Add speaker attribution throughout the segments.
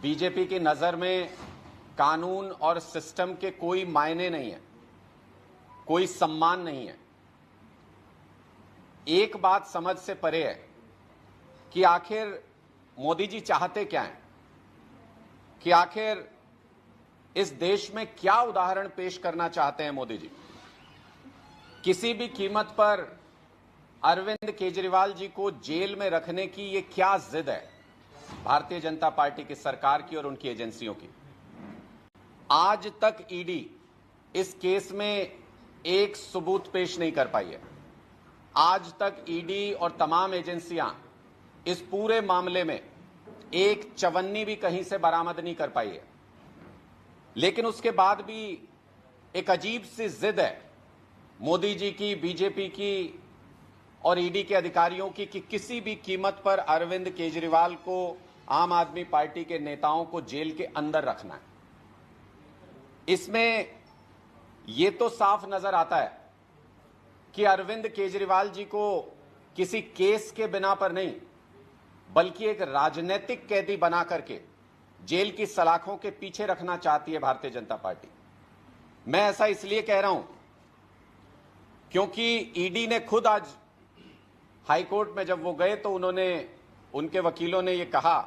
Speaker 1: BJP की नजर में कानून और सिस्टम के कोई मायने नहीं है, कोई सम्मान नहीं है। एक बात समझ से परे है कि आखिर मोदी जी चाहते क्या हैं, कि आखिर इस देश में क्या उदाहरण पेश करना चाहते हैं मोदी जी। किसी भी कीमत पर अरविंद केजरीवाल जी को जेल में रखने की ये क्या जिद है भारतीय जनता पार्टी की सरकार की और उनकी एजेंसियों की। आज तक ईडी इस केस में एक सबूत पेश नहीं कर पाई है। आज तक ईडी और तमाम एजेंसियां इस पूरे मामले में एक चवन्नी भी कहीं से बरामद नहीं कर पाई है। लेकिन उसके बाद भी एक अजीब सी जिद है मोदी जी की, बीजेपी की और ईडी के अधिकारियों की कि किसी भी कीमत पर अरविंद केजरीवाल को, आम आदमी पार्टी के नेताओं को जेल के अंदर रखना है। इसमें यह तो साफ नजर आता है कि अरविंद केजरीवाल जी को किसी केस के बिना पर नहीं, बल्कि एक राजनीतिक कैदी बना करके जेल की सलाखों के पीछे रखना चाहती है भारतीय जनता पार्टी। मैं ऐसा इसलिए कह रहा हूं क्योंकि ईडी ने खुद आज हाईकोर्ट में जब वो गए तो उनके वकीलों ने यह कहा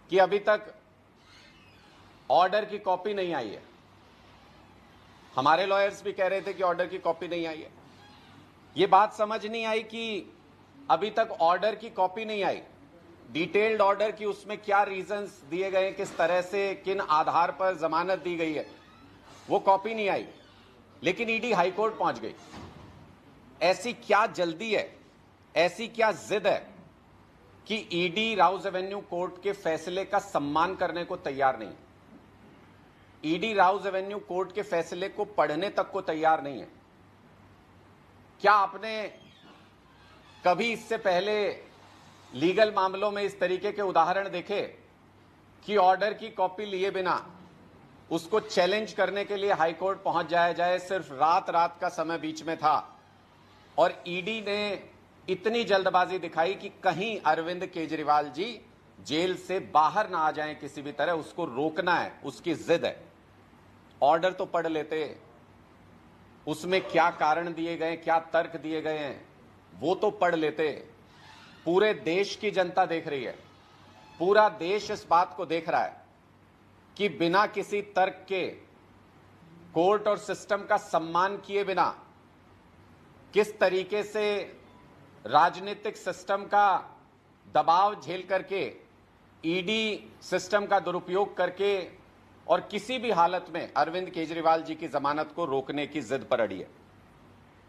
Speaker 1: कि अभी तक ऑर्डर की कॉपी नहीं आई है। हमारे लॉयर्स भी कह रहे थे कि ऑर्डर की कॉपी नहीं आई है। यह बात समझ नहीं आई कि अभी तक ऑर्डर की कॉपी नहीं आई, डिटेल्ड ऑर्डर की उसमें क्या रीजंस दिए गए, किस तरह से, किन आधार पर जमानत दी गई है, वो कॉपी नहीं आई। लेकिन ईडी हाईकोर्ट पहुंच गई। ऐसी क्या जल्दी है, ऐसी क्या जिद है कि ईडी राउज एवेन्यू कोर्ट के फैसले का सम्मान करने को तैयार नहीं। ईडी राउज एवेन्यू कोर्ट के फैसले को पढ़ने तक को तैयार नहीं है। क्या आपने कभी इससे पहले लीगल मामलों में इस तरीके के उदाहरण देखे कि ऑर्डर की कॉपी लिए बिना उसको चैलेंज करने के लिए हाईकोर्ट पहुंच जाया जाए? सिर्फ रात का समय बीच में था और ईडी ने इतनी जल्दबाजी दिखाई कि कहीं अरविंद केजरीवाल जी जेल से बाहर ना आ जाएं किसी भी तरह, उसको रोकना है, उसकी जिद है। ऑर्डर तो पढ़ लेते, उसमें क्या कारण दिए गए, क्या तर्क दिए गए हैं, वो तो पढ़ लेते। पूरे देश की जनता देख रही है, पूरा देश इस बात को देख रहा है कि बिना किसी तर्क के, कोर्ट और सिस्टम का सम्मान किए बिना किस तरीके से राजनीतिक सिस्टम का दबाव झेल करके, ईडी सिस्टम का दुरुपयोग करके और किसी भी हालत में अरविंद केजरीवाल जी की जमानत को रोकने की जिद पर अड़ी है।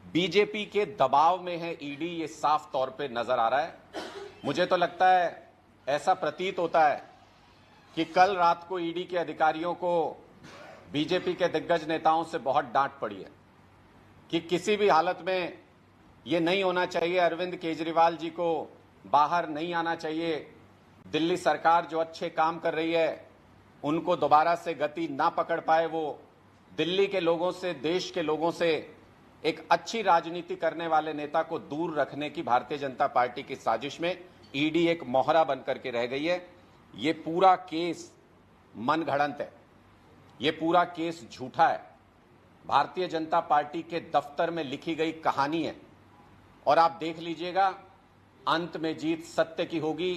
Speaker 1: बीजेपी के दबाव में है ईडी, ये साफ तौर पे नजर आ रहा है। मुझे तो लगता है, ऐसा प्रतीत होता है कि कल रात को ईडी के अधिकारियों को बीजेपी के दिग्गज नेताओं से बहुत डांट पड़ी है कि किसी भी हालत में ये नहीं होना चाहिए, अरविंद केजरीवाल जी को बाहर नहीं आना चाहिए। दिल्ली सरकार जो अच्छे काम कर रही है उनको दोबारा से गति ना पकड़ पाए, वो दिल्ली के लोगों से, देश के लोगों से एक अच्छी राजनीति करने वाले नेता को दूर रखने की भारतीय जनता पार्टी की साजिश में ईडी एक मोहरा बनकर के रह गई है। ये पूरा केस मनगढ़ंत है, ये पूरा केस झूठा है, भारतीय जनता पार्टी के दफ्तर में लिखी गई कहानी है। और आप देख लीजिएगा, अंत में जीत सत्य की होगी,